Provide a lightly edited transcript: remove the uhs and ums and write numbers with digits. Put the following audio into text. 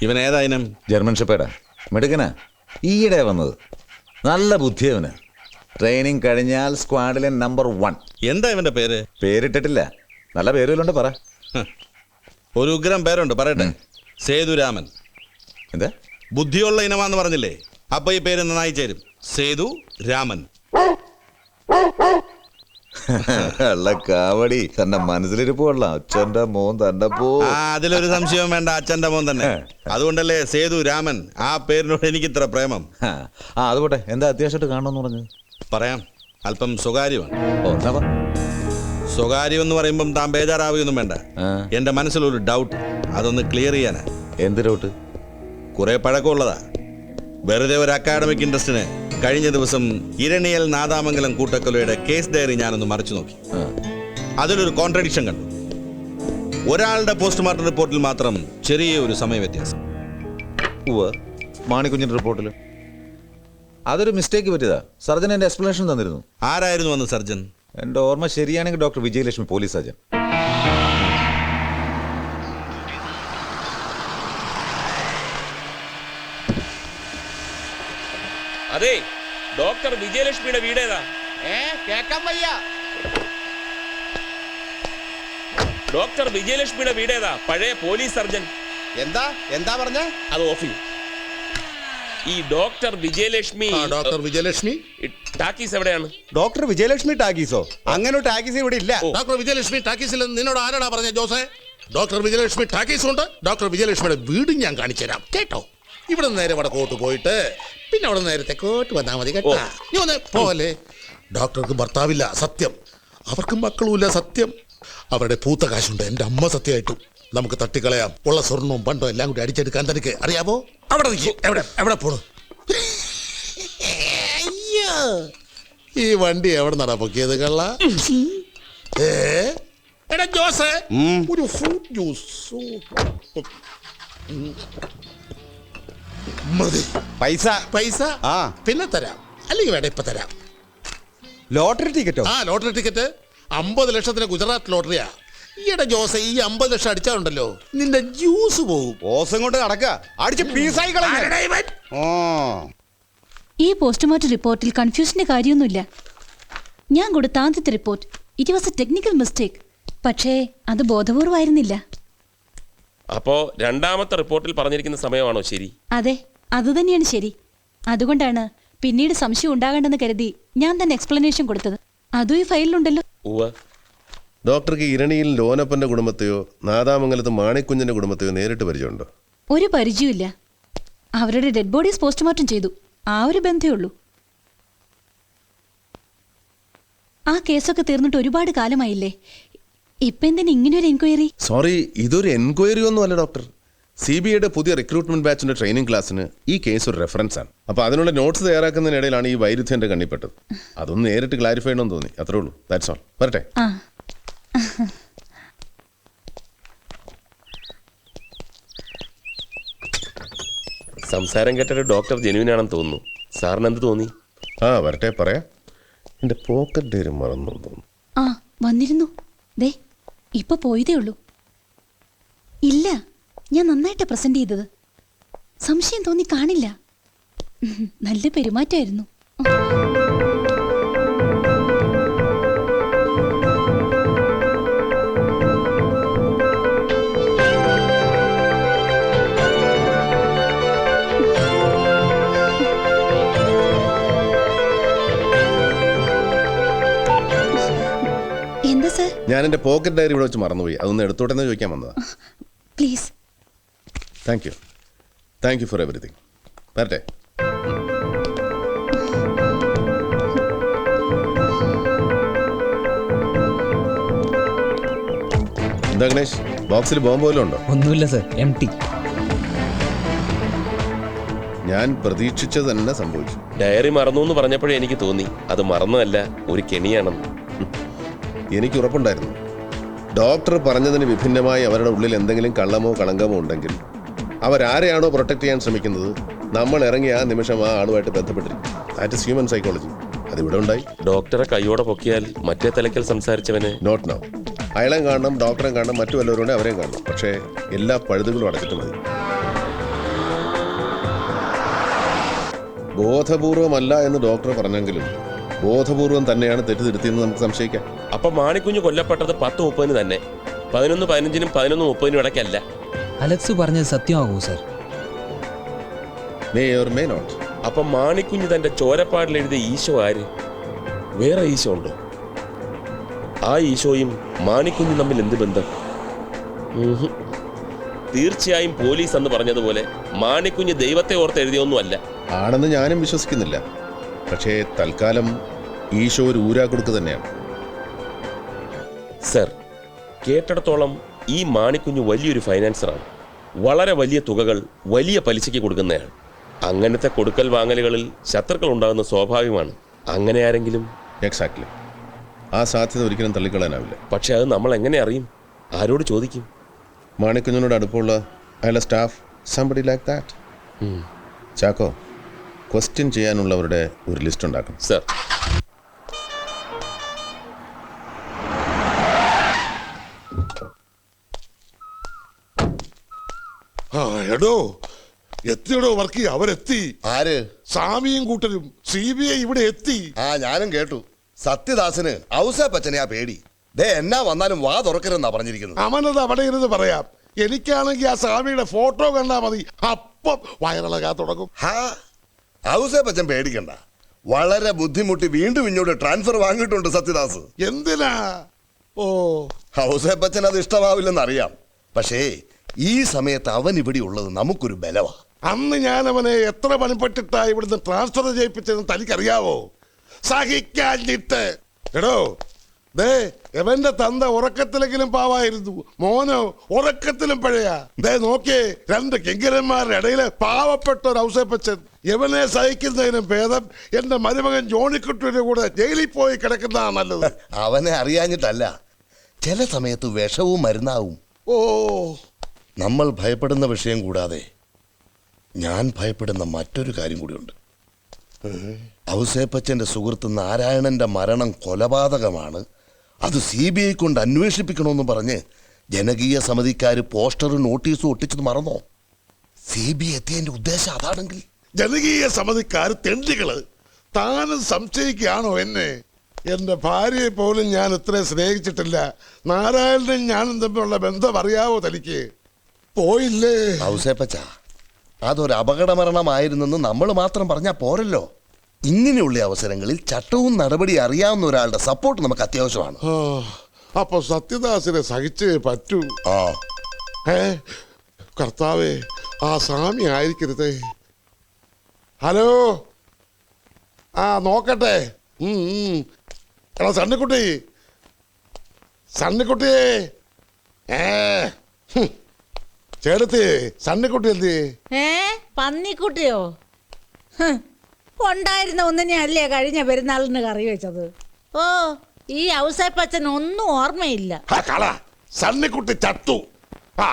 ഇവൻ ഏതായാലും ജർമ്മൻ ഷെപ്പേർഡാ, മിടുക്കനാ, ഈയിടെ വന്നത്. നല്ല ബുദ്ധിയവന്. ട്രെയിനിങ് കഴിഞ്ഞാൽ സ്ക്വാഡിലെ നമ്പർ 1. എന്താ ഇവന്റെ പേര്? പേരിട്ടിട്ടില്ല, നല്ല പേരുകളുണ്ട്, പറ. ഒരു ഉഗ്രം പേരുണ്ട്, പറയട്ടെ. സേതുരാമൻ. എന്താ? ബുദ്ധിയുള്ള ഇനമാന്ന് പറഞ്ഞില്ലേ, അപ്പൊ ഈ പേര് നന്നായി ചേരും. സേതു രാമൻ. അല്ല കാവടി, തന്റെ മനസ്സിലിരിപ്പ് കൊള്ളാം. അച്ഛന്റെ മോൻ തന്നെ പോ. അതിലൊരു സംശയവും വേണ്ട, അച്ഛന്റെ മോൻ തന്നെ. അതുകൊണ്ടല്ലേ സേതു രാമൻ. ആ പേരിനോട് എനിക്ക് ഇത്ര പ്രേമം. അതുപോട്ടെ, എന്താ അത്യാവശ്യമായിട്ട് കാണണമെന്ന് പറഞ്ഞു? പറയാം, അല്പം സ്വകാര്യമാണ്. ഓ, എന്നാ വാ. സ്വകാര്യം എന്ന് പറയുമ്പം താൻ ബേജാറാവുകയൊന്നും വേണ്ട. എന്റെ മനസ്സിലൊരു ഡൗട്ട്, അതൊന്ന് ക്ലിയർ ചെയ്യാനാ. എന്ത് ഡൗട്ട്? കുറെ പഴക്കമുള്ളതാ. വെറുതെ ഒരു അക്കാഡമിക് ഇൻട്രസ്റ്റിന് കഴിഞ്ഞ ദിവസം ഇരണിയൽ നാദാമംഗലം കൂട്ടക്കൊലയുടെ കേസ് ഡയറി ഞാനൊന്ന് മറിച്ചു നോക്കി. അതിലൊരു കോൺട്രഡിക്ഷൻ കണ്ടു. ഒരാളുടെ പോസ്റ്റ്മോർട്ടം റിപ്പോർട്ടിൽ മാത്രം ചെറിയൊരു സമയ വ്യത്യാസം. മാണിക്കുഞ്ഞിന്റെ റിപ്പോർട്ടിൽ അതൊരു മിസ്റ്റേക്ക് പറ്റിയതാ. സർജൻ എന്റെ എക്സ്പ്ലനേഷൻ തന്നിരുന്നു. ആരായിരുന്നു അന്ന് സർജൻ? എന്റെ ഓർമ്മ ശരിയാണെങ്കിൽ ഡോക്ടർ വിജയലക്ഷ്മി, പോലീസ് സർജൻ. അതെ, ഡോക്ടർ വിജയലക്ഷ്മിയുടെ വീടേതാ? കേക്കാൻ വയ്യ. ഡോക്ടർ വിജയലക്ഷ്മിയുടെ വീടേതാ? പഴയ പോലീസ് സർജൻ. എന്താ പറഞ്ഞ? അത് ഓഫി. ഈ doctor Vijayalakshmi. Doctor Vijayalakshmi talkies എവിടെയാണ്? ഡോക്ടർ വിജയലക്ഷ്മി ടാക്കീസോ? അങ്ങനെ ടാക്കീസ് ഇവിടെ ഇല്ല. ഡോക്ടർ വിജയലക്ഷ്മി ടാക്കീസിൽ നിന്നോട് ആരാടാ പറഞ്ഞ ജോസേ? ഡോക്ടർ വിജയലക്ഷ്മി ടാക്കീസ് ഉണ്ട്. ഡോക്ടർ വിജയലക്ഷ്മിയുടെ വീടും ഞാൻ കാണിച്ചു തരാം, കേട്ടോ? ഇവിടെ നേരെ വടക്കോട്ട് പോയിട്ട് പിന്നെ അവിടെ നേരെ തെക്കോട്ട് വന്നാൽ മതി, കേട്ടോ? നീ ഒന്ന് പോലെ. ഡോക്ടർക്ക് ഭർത്താവില്ല, സത്യം. അവർക്ക് മക്കളുമില്ല, സത്യം. അവരുടെ പൂത്ത കാശുണ്ട്, എൻ്റെ അമ്മ സത്യമായിട്ടും. നമുക്ക് തട്ടിക്കളയാം. ഉള്ള സ്വർണവും പണ്ടോ എല്ലാം കൂടി അടിച്ചെടുക്കാൻ തനിക്ക് അറിയാവോ? അവിടെ എവിടെ പോണു? ഈ വണ്ടി എവിടെ നടാ പൊക്കിയത് കള്ള? എടാ ജോസേ, ഒരു ഫ്രൂട്ട് ജ്യൂസ് മതി. പൈസ പിന്നെ തരാം, അല്ലെങ്കിൽ വേണ്ട ഇപ്പൊ തരാം. ലോട്ടറി ടിക്കറ്റോ? ലോട്ടറി ടിക്കറ്റ് 50 ലക്ഷത്തിന് ഗുജറാത്ത് ലോട്ടറിയാ. ഈയിടെ ജോസെ, ഈ 50 ലക്ഷം അടിച്ചാലുണ്ടല്ലോ നിന്റെ ജ്യൂസ് പോകും. ഓസം കൊണ്ട് നടക്ക അടിച്ച് പീസായി കളഞ്ഞ. ഈ പോസ്റ്റ്മോർട്ടം റിപ്പോർട്ടിൽ കൺഫ്യൂഷന്റെ കാര്യമൊന്നുമില്ല. ഞാൻ കൊടുത്ത ആദ്യത്തെ report it was A technical mistake. പക്ഷേ അത് ബോധപൂർവമായിരുന്നില്ല. അപ്പോ രണ്ടാമത്തെ റിപ്പോർട്ടിൽ പറഞ്ഞിരിക്കുന്ന സമയമാണോ ശരി? അതെ, അതുതന്നെയാണ് ശരി. അതുകൊണ്ടാണ് പിന്നീട് സംശയം ഉണ്ടാകണ്ടെന്ന് കരുതി ഞാൻ തന്നെ എക്സ്പ്ലനേഷൻ കൊടുത്തത്. അതും ഈ ഫയലിലുണ്ടല്ലോ. ഡോക്ടർക്ക് ഇരണിയിൽ ലോനപ്പന്റെ കുടുംബത്തെയോ നാദാമംഗലത്ത് മാണിക്കുഞ്ഞിന്റെ കുടുംബത്തെയോ നേരിട്ട് പരിചയമുണ്ടോ? ഒരു പരിചയമില്ല. അവരുടെ ഡെഡ് ബോഡീസ് പോസ്റ്റ്മോർട്ടം ചെയ്തു, ആ ഒരു ബന്ധമേ ഉള്ളൂ. ആ കേസൊക്കെ തീർന്നിട്ട് ഒരുപാട് കാലമായില്ലേ, ഇപ്പൊ എന്തിനാ ഇങ്ങനെയൊരു എൻക്വയറി? സോറി, ഇതൊരു എൻക്വയറി ഒന്നും അല്ല ഡോക്ടർ. CBIയുടെ പുതിയ റിക്രൂട്ട്മെന്റ് ബാച്ചിന്റെ ട്രെയിനിങ് ക്ലാസ്സിന് ഈ കേസ് ഒരു റെഫറൻസ് ആണ്. അപ്പൊ അതിനുള്ള നോട്ട്സ് തയ്യാറാക്കുന്നതിനിടയിലാണ് ഈ വൈരുദ്ധ്യം എന്റെ കണ്ണിപ്പെട്ടത്. അതൊന്ന് നേരിട്ട് ക്ലാരിഫൈ ചെയ്യണമെന്ന് തോന്നി, അത്രേ ഉള്ളൂ. That's all. വരട്ടെ. സംസാരം കേട്ടൊരു ഡോക്ടർ ജെന്യൂനാണെന്ന് തോന്നുന്നു. സാറിന് എന്ത് തോന്നി? വരട്ടെ, പറയാം. എന്റെ പോക്കറ്റ് ഡയറി മറന്നു തോന്നുന്നു. വന്നിരുന്നു. ദേ ഇപ്പൊ പോയതേ ഉള്ളൂ. ഇല്ല, ഞാൻ നന്നായിട്ട് പ്രസന്റ് ചെയ്തത്. സംശയം തോന്നി കാണില്ല. നല്ല പെരുമാറ്റമായിരുന്നു. എന്താ സർ? ഞാൻ എന്റെ പോക്കറ്റ് ഡയറി ഇവിടെ വെച്ച് മറന്നുപോയി. അതൊന്ന് എടുത്തോട്ടെന്ന് ചോദിക്കാൻ വന്നതാ. Please. Thank you for everything. വരട്ടെ. എന്താ ഗണേഷ്, ബോക്സിൽ ബോംബ് വല്ലതും ഉണ്ടോ? ഒന്നുമില്ല സർ, എംപ്റ്റി. ഞാൻ പ്രതീക്ഷിച്ചത് തന്നെ സംഭവിച്ചു. ഡയറി മറന്നു എന്ന് പറഞ്ഞപ്പോഴേ എനിക്ക് തോന്നി അത് മറന്നതല്ല, ഒരു കെണിയാണെന്ന്. എനിക്ക് ഉറപ്പുണ്ടായിരുന്നു. ഡോക്ടർ പറഞ്ഞതിന് വിഭിന്നമായി അവരുടെ ഉള്ളിൽ എന്തെങ്കിലും കള്ളമോ കളങ്കമോ ഉണ്ടെങ്കിൽ അവരാരെയാണോ പ്രൊട്ടക്ട് ചെയ്യാൻ ശ്രമിക്കുന്നത്, നമ്മൾ ഇറങ്ങിയ ആ നിമിഷം ആ ആളുമായിട്ട് ബന്ധപ്പെട്ടിരിക്കും. That is human psychology. അതിവിടെ ഉണ്ടായി. ഡോക്ടറെ കൈയോടെ പൊക്കിയാൽ മറ്റേ തലയ്ക്കൽ സംസാരിച്ചവന് നോട്ട് നൗ. അയാളെയും കാണണം, ഡോക്ടറെ കാണണം, മറ്റു വല്ലവരോടെ അവരെയും കാണണം. പക്ഷേ എല്ലാ പഴുതുകളും അടച്ചിട്ട് മതി. ബോധപൂർവമല്ല എന്ന് ഡോക്ടർ പറഞ്ഞെങ്കിലും ബോധപൂർവം തന്നെയാണ് തെറ്റിദ്ധരുത്തിയെന്ന് നമുക്ക് സംശയിക്കാം. അപ്പൊ മാണിക്കുഞ്ഞ് കൊല്ലപ്പെട്ടത് 10:30 തന്നെ, 11:15 11:30 ഇടയ്ക്കല്ല. അലക്സ് പറഞ്ഞത് സത്യമാകൂ sir? May or may not. അപ്പൊ മാണിക്കുഞ്ഞ് തന്റെ ചോരപ്പാടിൽ എഴുതിയ ഈശോ ആര്? വേറെ ഈശോ ഉണ്ടോ? ആ ഈശോയും മാണിക്കുഞ്ഞും തമ്മിൽ എന്ത് ബന്ധം? തീർച്ചയായും പോലീസ് എന്ന് പറഞ്ഞതുപോലെ മാണിക്കുഞ്ഞ് ദൈവത്തെ ഓർത്ത് എഴുതിയൊന്നുമല്ല. ആണെന്ന് ഞാനും വിശ്വസിക്കുന്നില്ല. പക്ഷേ തൽക്കാലം ഈശോ ഒരു ഊരാക്കുടുക്ക് തന്നെയാണ്. സർ, കേട്ടിടത്തോളം ഈ മാണിക്കുഞ്ഞ് വലിയൊരു ഫൈനാൻസറാണ്. വളരെ വലിയ തുകകൾ വലിയ പലിശയ്ക്ക് കൊടുക്കുന്നയാൾ. അങ്ങനത്തെ കൊടുക്കൽ വാങ്ങലുകളിൽ ശത്രുക്കൾ ഉണ്ടാകുന്ന സ്വാഭാവികമാണ്. അങ്ങനെ ആരെങ്കിലും എക്സാക്ട്ലി. ആ സാധ്യത ഒരിക്കലും തള്ളിക്കളയാനാവില്ല. പക്ഷെ അത് നമ്മൾ എങ്ങനെ അറിയും? ആരോട് ചോദിക്കും? മാണിക്കുഞ്ഞിനോട് അടുപ്പമുള്ള അയാളുടെ staff, somebody like that. Chacko, question ചെയ്യാനുള്ളവരുടെ ഒരു ലിസ്റ്റ് ഉണ്ടാക്കണം. സർ, എടോ എത്തിയടോ വർക്ക്, അവരെത്തി. ആര്? സ്വാമിയും കൂട്ടരും CBI ഇവിടെ എത്തി. ആ ഞാനും കേട്ടു. സത്യദാസന് ഔസേപ്പച്ചനെയാ പേടി. ദേ എന്നാ വന്നാലും വാ തുറക്കരുതെന്നാ പറഞ്ഞിരിക്കുന്നത്. അവനത് അവിടെ ഇരുന്ന് പറയാം. എനിക്കാണെങ്കിൽ ആ സ്വാമിയുടെ ഫോട്ടോ കണ്ടാ മതി, അപ്പം വയറിളകാൻ തുടങ്ങും. ഹാ, ഔസേപ്പച്ചൻ പേടിക്കണ്ട. വളരെ ബുദ്ധിമുട്ടി വീണ്ടും ഇങ്ങോട്ട് ട്രാൻസ്ഫർ വാങ്ങിയിട്ടുണ്ട് സത്യദാസ്. എന്തിനാ? ഓ, ഔസേപ്പച്ചൻ അത് ഇഷ്ടമാവില്ലെന്നറിയാം. പക്ഷേ ഈ സമയത്ത് അവൻ ഇവിടെ ഉള്ളത് നമുക്കൊരു ബലവാ. അന്ന് ഞാൻ അവനെ എത്ര പണിപ്പെട്ടിട്ടാ ഇവിടുന്ന് ട്രാൻസ്ഫർ ചെയ്യിപ്പിച്ചതെന്ന് തനിക്കറിയാവോ? സഹിക്കാഞ്ഞിട്ട്. എടോ, ദേ എവന്റെ തന്ത ഉറക്കത്തിലെങ്കിലും പാവായിരുന്നു, മോനോ ഉറക്കത്തിലും പഴയാ. ദേ നോക്കിയേ, 2 കിങ്കരന്മാരുടെ ഇടയിലെ പാവപ്പെട്ട ഒരു ഔസേപ്പച്ചൻ. എവനെ സഹിക്കുന്നതിനും ഭേദം എന്റെ മരുമകൻ ജോണിക്കുട്ടിയുടെ കൂടെ ജയിലിൽ പോയി കിടക്കുന്നതാണ് നല്ലത്. അവനെ അറിയാഞ്ഞിട്ടല്ല, ചില സമയത്ത് വിഷവും മരുന്നാവും. ഓ, നമ്മൾ ഭയപ്പെടുന്ന വിഷയം കൂടാതെ ഞാൻ ഭയപ്പെടുന്ന മറ്റൊരു കാര്യം കൂടിയുണ്ട്. ഔസേപ്പച്ചന്റെ സുഹൃത്ത് നാരായണന്റെ മരണം കൊലപാതകമാണ്, അത് CBI കൊണ്ട് അന്വേഷിപ്പിക്കണമെന്ന് പറഞ്ഞ് ജനകീയ സമിതിക്കാര് പോസ്റ്ററും നോട്ടീസും ഒട്ടിച്ചത് മറന്നോ? CBI എത്തിയതിന്റെ ഉദ്ദേശം അതാണെങ്കിൽ ജനകീയ സമിതിക്കാർ തെണ്ടികള്. താനും സംശയിക്കുകയാണോ എന്നെ? എന്റെ ഭാര്യയെ പോലും ഞാൻ ഇത്രയും സ്നേഹിച്ചിട്ടില്ല. നാരായണനും ഞാനും തമ്മിലുള്ള ബന്ധം അറിയാവോ തനിക്ക്? പോയില്ലേ? ഔസേപ്പച്ച, അതൊരു അപകട മരണമായിരുന്നെന്ന് നമ്മൾ മാത്രം പറഞ്ഞാൽ പോരല്ലോ. ഇങ്ങനെയുള്ള അവസരങ്ങളിൽ ചട്ടവും നടപടി അറിയാവുന്ന ഒരാളുടെ സപ്പോർട്ട് നമുക്ക് അത്യാവശ്യമാണ്. അപ്പൊ സത്യദാസിനെ സഹിച്ചേ പറ്റൂ. ആ, കർത്താവേ, ആ സ്വാമി ആയിരിക്കരുതേ. ഹലോ, ആ നോക്കട്ടെ. എടാ സണ്ണിക്കുട്ടി, സണ്ണിക്കുട്ടിയേ, ചേട്ടത്തി, സണ്ണിക്കുട്ടി എന്തി? പന്നിക്കുട്ടിയോ? ഉണ്ടായിരുന്ന ഒന്നിനെ അല്ലേ കഴിഞ്ഞ പെരുന്നാളിന് കറി വെച്ചത്. ഓ, ഈ ഔസേപ്പച്ചൻ ഒന്നും ഓർമ്മയില്ല. സണ്ണിക്കുട്ടി ചത്തു. ആ